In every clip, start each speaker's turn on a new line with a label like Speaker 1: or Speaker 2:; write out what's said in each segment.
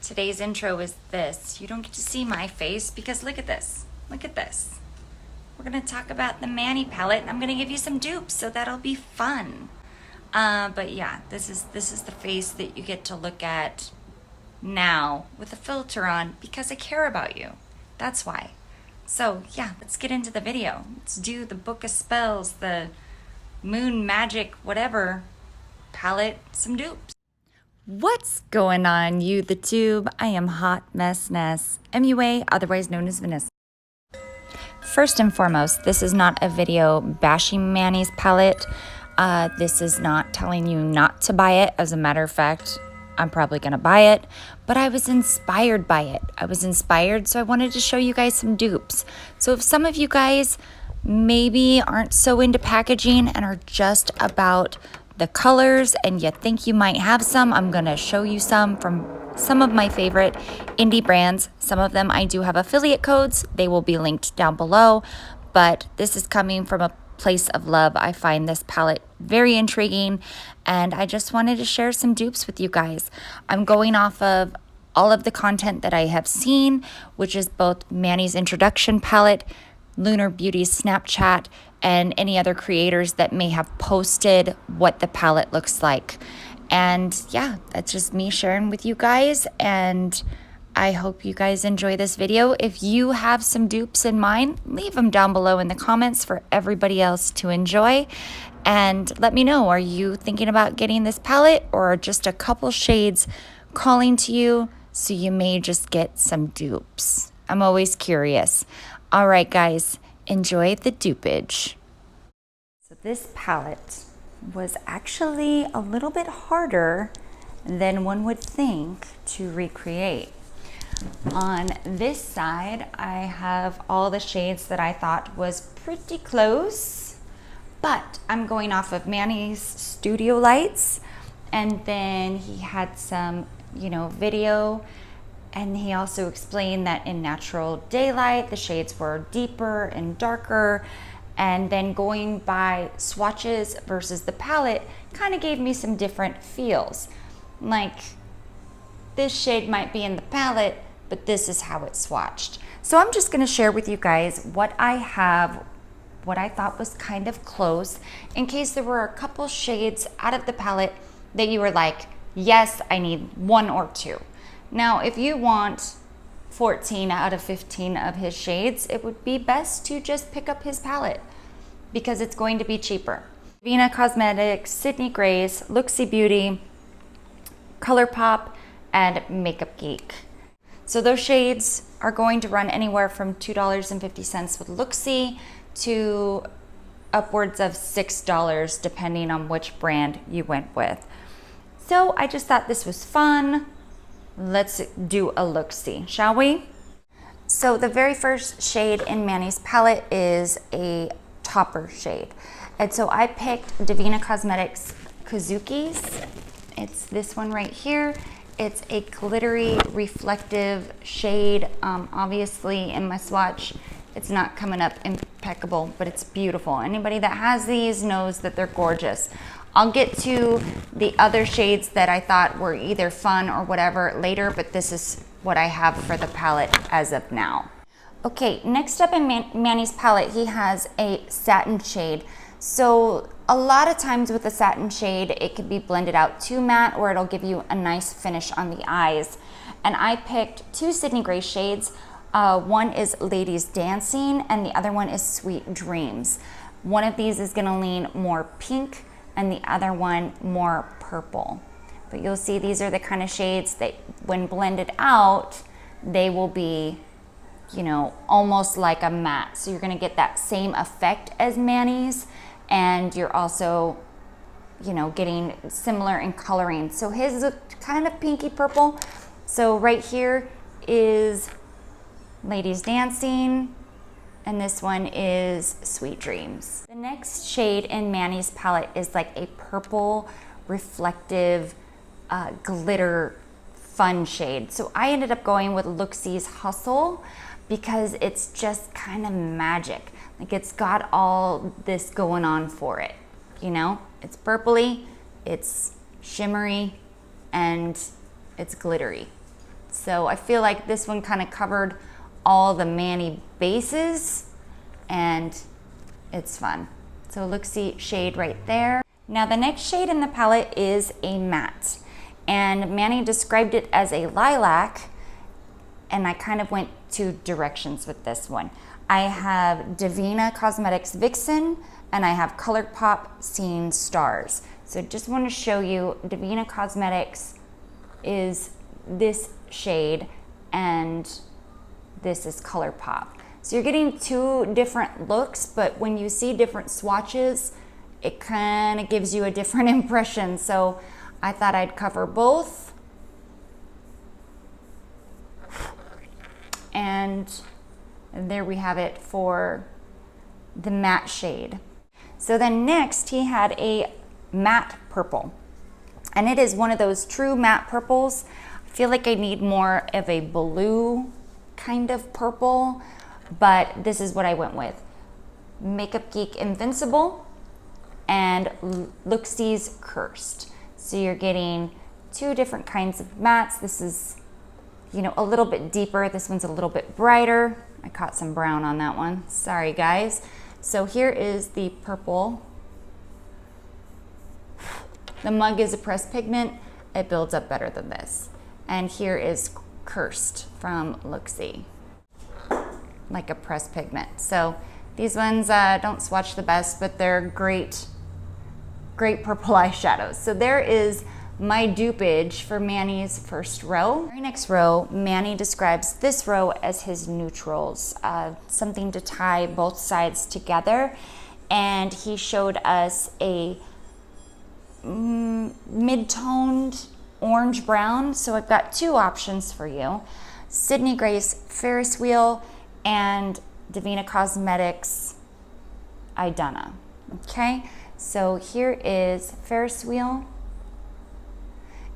Speaker 1: Today's intro is this. You don't get to see my face because look at this. Look at this. We're going to talk about the Manny palette and I'm going to give you some dupes, so that'll be fun. But yeah, this is the face that you get to look at now with a filter on because I care about you. That's why. So yeah, let's get into the video. Let's do the Book of Spells, the Moon Magic, whatever palette, some dupes. What's going on, you the tube? I am HotMessNess, MUA, otherwise known as Vanessa. First and foremost, this is not a video bashing Manny's palette. This is not telling you not to buy it. As a matter of fact, I'm probably gonna buy it, but I was inspired by it. I was inspired, so I wanted to show you guys some dupes. So if some of you guys maybe aren't so into packaging and are just about the colors and you think you might have some, I'm gonna show you some from some of my favorite indie brands. Some of them I do have affiliate codes. They will be linked down below, but this is coming from a place of love. I find this palette very intriguing and I just wanted to share some dupes with you guys. I'm going off of all of the content that I have seen, which is both Manny's introduction palette, Lunar Beauty's Snapchat, and any other creators that may have posted what the palette looks like. And yeah, that's just me sharing with you guys, and I hope you guys enjoy this video. If you have some dupes in mind, leave them down below in the comments for everybody else to enjoy. And let me know, are you thinking about getting this palette or just a couple shades calling to you? So you may just get some dupes. I'm always curious. All right, guys, enjoy the dupage. So this palette was actually a little bit harder than one would think to recreate. On this side, I have all the shades that I thought was pretty close, but I'm going off of Manny's studio lights, and then he had some, video, and he also explained that in natural daylight, the shades were deeper and darker, and then going by swatches versus the palette kind of gave me some different feels. Like, this shade might be in the palette, but this is how it's swatched. So I'm just gonna share with you guys what I have, what I thought was kind of close, in case there were a couple shades out of the palette that you were like, yes, I need one or two. Now, if you want 14 out of 15 of his shades, it would be best to just pick up his palette because it's going to be cheaper. Devinah Cosmetics, Sydney Grace, Looxi Beauty, Colourpop, and Makeup Geek. So those shades are going to run anywhere from $2.50 with Looxi to upwards of $6 depending on which brand you went with. So I just thought this was fun. Let's do a Looxi, shall we? So the very first shade in Manny's palette is a topper shade. And so I picked Devinah Cosmetics Kazookies. It's this one right here. It's a glittery, reflective shade. Obviously in my swatch, it's not coming up impeccable, but it's beautiful. Anybody that has these knows that they're gorgeous. I'll get to the other shades that I thought were either fun or whatever later, but this is what I have for the palette as of now. Okay, next up in Manny's palette, he has a satin shade. So a lot of times with a satin shade, it could be blended out too matte or it'll give you a nice finish on the eyes. And I picked two Sydney Grace shades. One is Ladies Dancing and the other one is Sweet Dreams. One of these is gonna lean more pink and the other one more purple. But you'll see these are the kind of shades that when blended out, they will be, almost like a matte. So you're gonna get that same effect as Manny's, and you're also, getting similar in coloring. So his is a kind of pinky purple. So right here is Ladies Dancing, and this one is Sweet Dreams. The next shade in Manny's palette is like a purple, reflective, glitter, fun shade. So I ended up going with Looxi's Hustle because it's just kind of magic. Like, it's got all this going on for it, It's purpley, it's shimmery, and it's glittery. So I feel like this one kind of covered all the Manny bases, and it's fun. So Looxi shade right there. Now the next shade in the palette is a matte, and Manny described it as a lilac, and I kind of went two directions with this one. I have Devinah Cosmetics Vixen, and I have Colourpop Seeing Stars. So just want to show you, Devinah Cosmetics is this shade, and this is Colourpop. So you're getting two different looks, but when you see different swatches, it kind of gives you a different impression. So I thought I'd cover both. And there we have it for the matte shade. So then next he had a matte purple, and it is one of those true matte purples. I feel like I need more of a blue kind of purple, but this is what I went with. Makeup Geek Invincible and Looxi's Cursed. So you're getting two different kinds of mattes. This is, you know, a little bit deeper. This one's a little bit brighter. I caught some brown on that one. Sorry, guys. So here is the purple. The mug is a pressed pigment. It builds up better than this. And here is Cursed from Looxi, like a pressed pigment. So these ones don't swatch the best, but they're great purple eyeshadows. So there is my dupage for Manny's first row. Very next row, Manny describes this row as his neutrals, something to tie both sides together. And he showed us a mid-toned orange brown. So I've got two options for you. Sydney Grace Ferris wheel and Devinah Cosmetics Iduna. Okay, so here is Ferris wheel,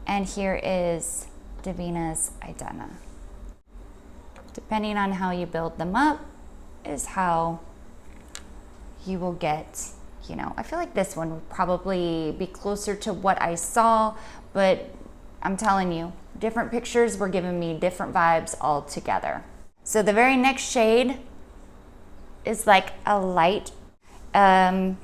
Speaker 1: and here is Devinah's Iduna. Depending on how you build them up is how you will get, you know, I feel like this one would probably be closer to what I saw, but I'm telling you, different pictures were giving me different vibes altogether. So the very next shade is like a light, kind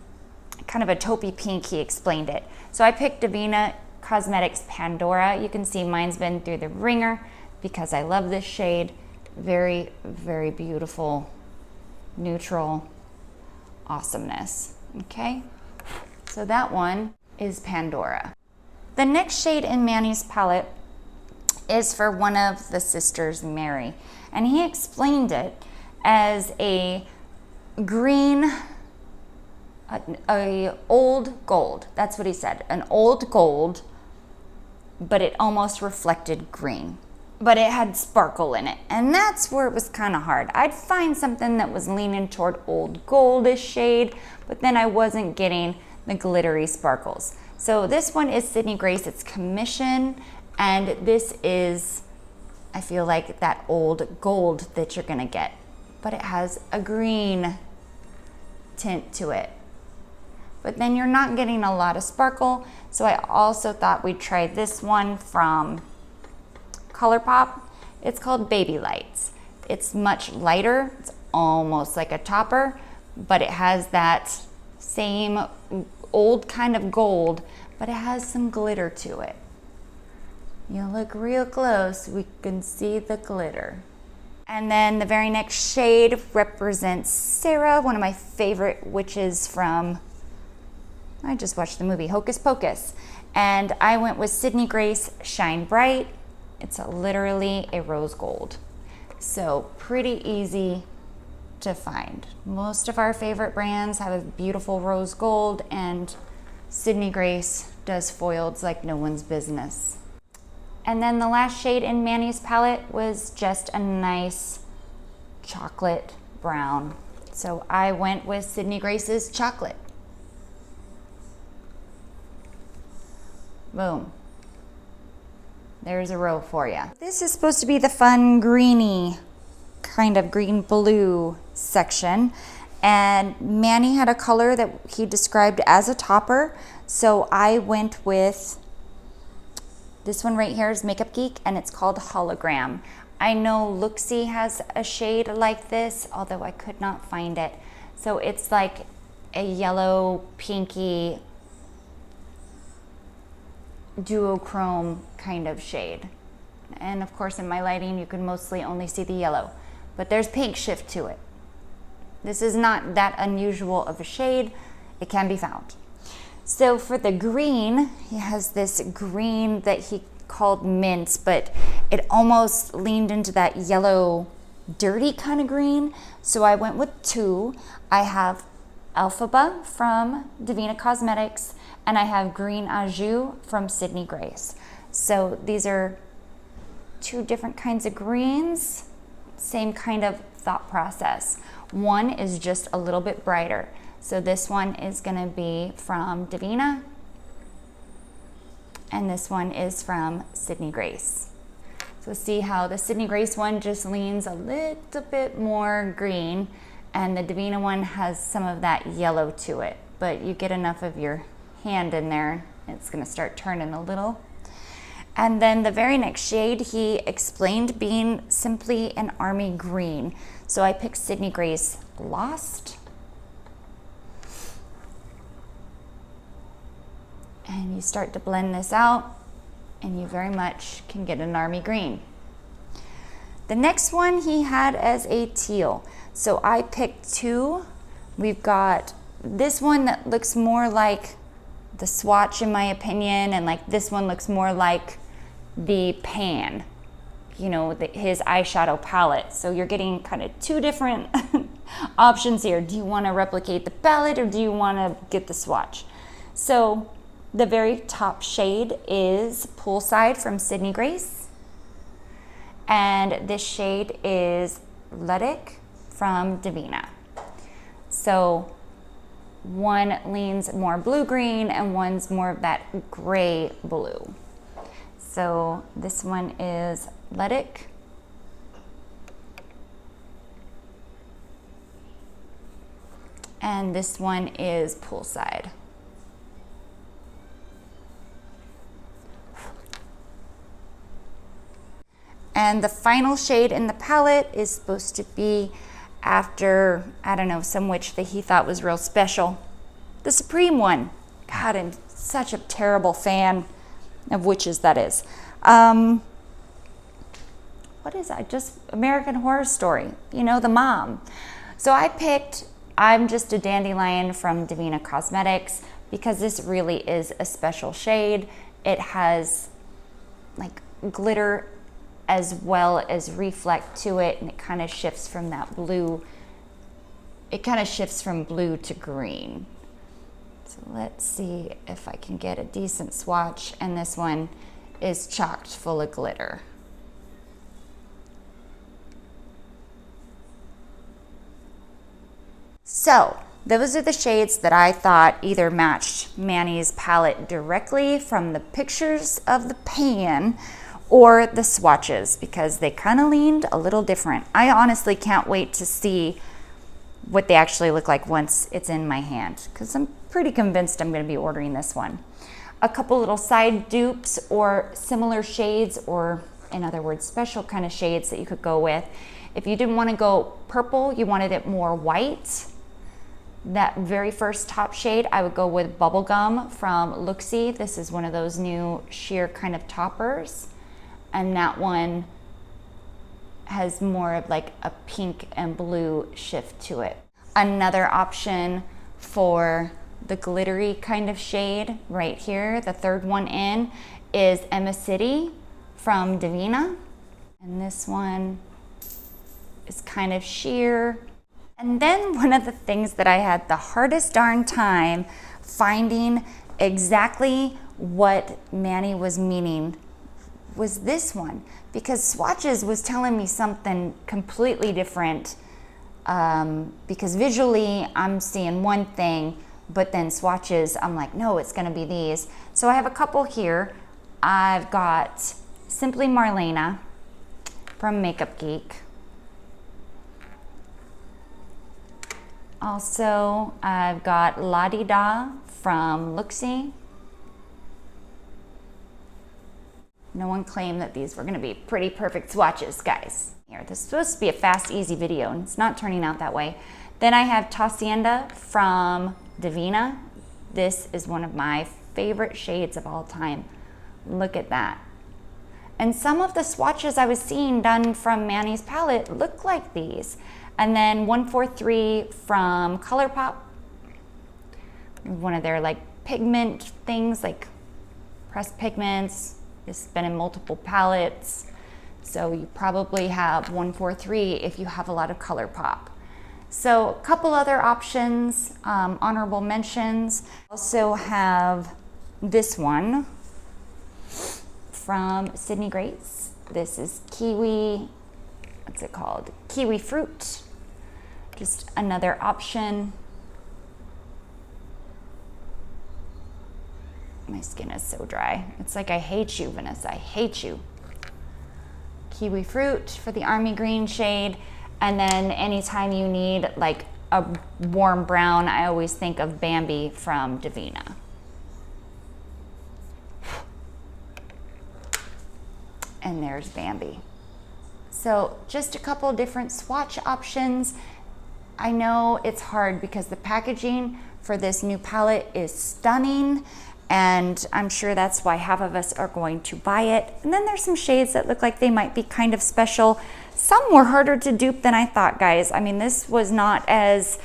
Speaker 1: of a taupey pink, he explained it. So I picked Devinah Cosmetics Pandora. You can see mine's been through the ringer because I love this shade. Very, very beautiful, neutral awesomeness. Okay, so that one is Pandora. The next shade in Manny's palette is for one of the sisters, Mary, and he explained it as a green, a old gold. That's what he said, an old gold, but it almost reflected green, but it had sparkle in it, and that's where it was kind of hard. I'd find something that was leaning toward old goldish shade, but then I wasn't getting the glittery sparkles. So this one is Sydney Grace, it's Commission, and this is, I feel like, that old gold that you're gonna get, but it has a green tint to it. But then you're not getting a lot of sparkle, so I also thought we'd try this one from Colourpop. It's called Baby Lights. It's much lighter, it's almost like a topper, but it has that same old kind of gold, but it has some glitter to it. You look real close, we can see the glitter. And then the very next shade represents Sarah, one of my favorite witches from, I just watched the movie Hocus Pocus. And I went with Sydney Grace Shine Bright. It's literally a rose gold. So pretty easy to find. Most of our favorite brands have a beautiful rose gold, and Sydney Grace does foiled like no one's business. And then the last shade in Manny's palette was just a nice chocolate brown. So I went with Sydney Grace's Chocolate. Boom. There's a row for you. This is supposed to be the fun greeny, kind of green blue section. And Manny had a color that he described as a topper. So I went with This one right here is Makeup Geek, and it's called Hologram. I know Looxi has a shade like this, although I could not find it. So it's like a yellow, pinky, duochrome kind of shade. And of course in my lighting you can mostly only see the yellow, but there's pink shift to it. This is not that unusual of a shade. It can be found. So for the green, he has this green that he called mint, but it almost leaned into that yellow, dirty kind of green. So I went with two. I have Elphaba from Devinah Cosmetics, and I have Green Anjou from Sydney Grace. So these are two different kinds of greens, same kind of thought process. One is just a little bit brighter. So this one is gonna be from Devinah, and this one is from Sydney Grace. So see how the Sydney Grace one just leans a little bit more green, and the Devinah one has some of that yellow to it, but you get enough of your hand in there, it's gonna start turning a little. And then the very next shade he explained being simply an army green. So I picked Sydney Grace Lost. And you start to blend this out, and you very much can get an army green. The next one he had as a teal. So I picked two. We've got this one that looks more like the swatch in my opinion, and like this one looks more like the pan, you know, his eyeshadow palette. So you're getting kind of two different options here. Do you want to replicate the palette, or do you want to get the swatch? So the very top shade is Poolside from Sydney Grace, and this shade is Ludic from Devinah. So one leans more blue-green and one's more of that gray blue. So this one is Ludic. And this one is Poolside. And the final shade in the palette is supposed to be after, I don't know, some witch that he thought was real special. The Supreme one. God, I'm such a terrible fan of witches, that is. What is that? Just American Horror Story, you know, the mom. So I picked I'm Just a Dandelion from Devinah Cosmetics because this really is a special shade. It has like glitter as well as reflect to it, and it kind of shifts from that blue. It kind of shifts from blue to green. So let's see if I can get a decent swatch, and this one is chocked full of glitter. So those are the shades that I thought either matched Manny's palette directly from the pictures of the pan or the swatches, because they kind of leaned a little different. I honestly can't wait to see what they actually look like once it's in my hand, because I'm pretty convinced I'm going to be ordering this one. A couple little side dupes or similar shades, or in other words, special kind of shades that you could go with. If you didn't want to go purple, you wanted it more white, that very first top shade, I would go with Bubblegum from Looxi. This is one of those new sheer kind of toppers. And that one has more of like a pink and blue shift to it. Another option for the glittery kind of shade right here, the third one in, is imacity from Devinah. And this one is kind of sheer. And then one of the things that I had the hardest darn time finding exactly what Manny was meaning was this one, because Swatches was telling me something completely different, because visually I'm seeing one thing, but then Swatches, I'm like, no, it's gonna be these. So I have a couple here. I've got Simply Marlena from Makeup Geek. Also, I've got La Di Da from Looxi. No one claimed that these were gonna be pretty perfect swatches, guys. Here, this is supposed to be a fast, easy video, and it's not turning out that way. Then I have Tacenda from Devinah. This is one of my favorite shades of all time. Look at that. And some of the swatches I was seeing done from Manny's palette look like these. And then 143 from Colourpop. One of their like pigment things, like pressed pigments. This has been in multiple palettes. So you probably have 143 if you have a lot of Colourpop. So a couple other options, honorable mentions. Also have this one from Sydney Grace. This is kiwi, what's it called? Kiwi fruit. Just another option. My skin is so dry. It's like, I hate you, Vanessa, I hate you. Kiwi fruit for the army green shade. And then anytime you need like a warm brown, I always think of Bambi from Devinah. And there's Bambi. So just a couple different swatch options. I know it's hard because the packaging for this new palette is stunning, and I'm sure that's why half of us are going to buy it. And then there's some shades that look like they might be kind of special. Some were harder to dupe than I thought, guys. I mean, this was not as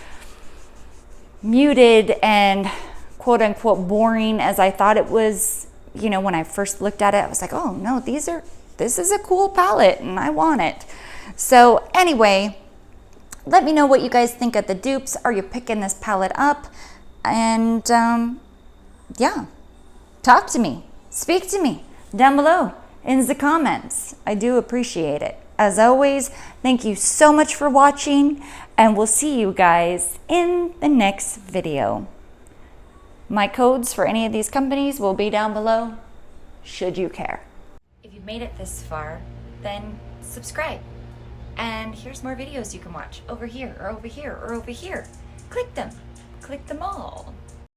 Speaker 1: muted and quote unquote boring as I thought it was. You know, when I first looked at it, I was like, oh no, this is a cool palette and I want it. So anyway, let me know what you guys think of the dupes. Are you picking this palette up? And yeah, talk to me, speak to me down below in the comments. I do appreciate it. As always, thank you so much for watching, and we'll see you guys in the next video. My codes for any of these companies will be down below, should you care. If you made it this far, then subscribe. And here's more videos you can watch over here, or over here, or over here. Click them all.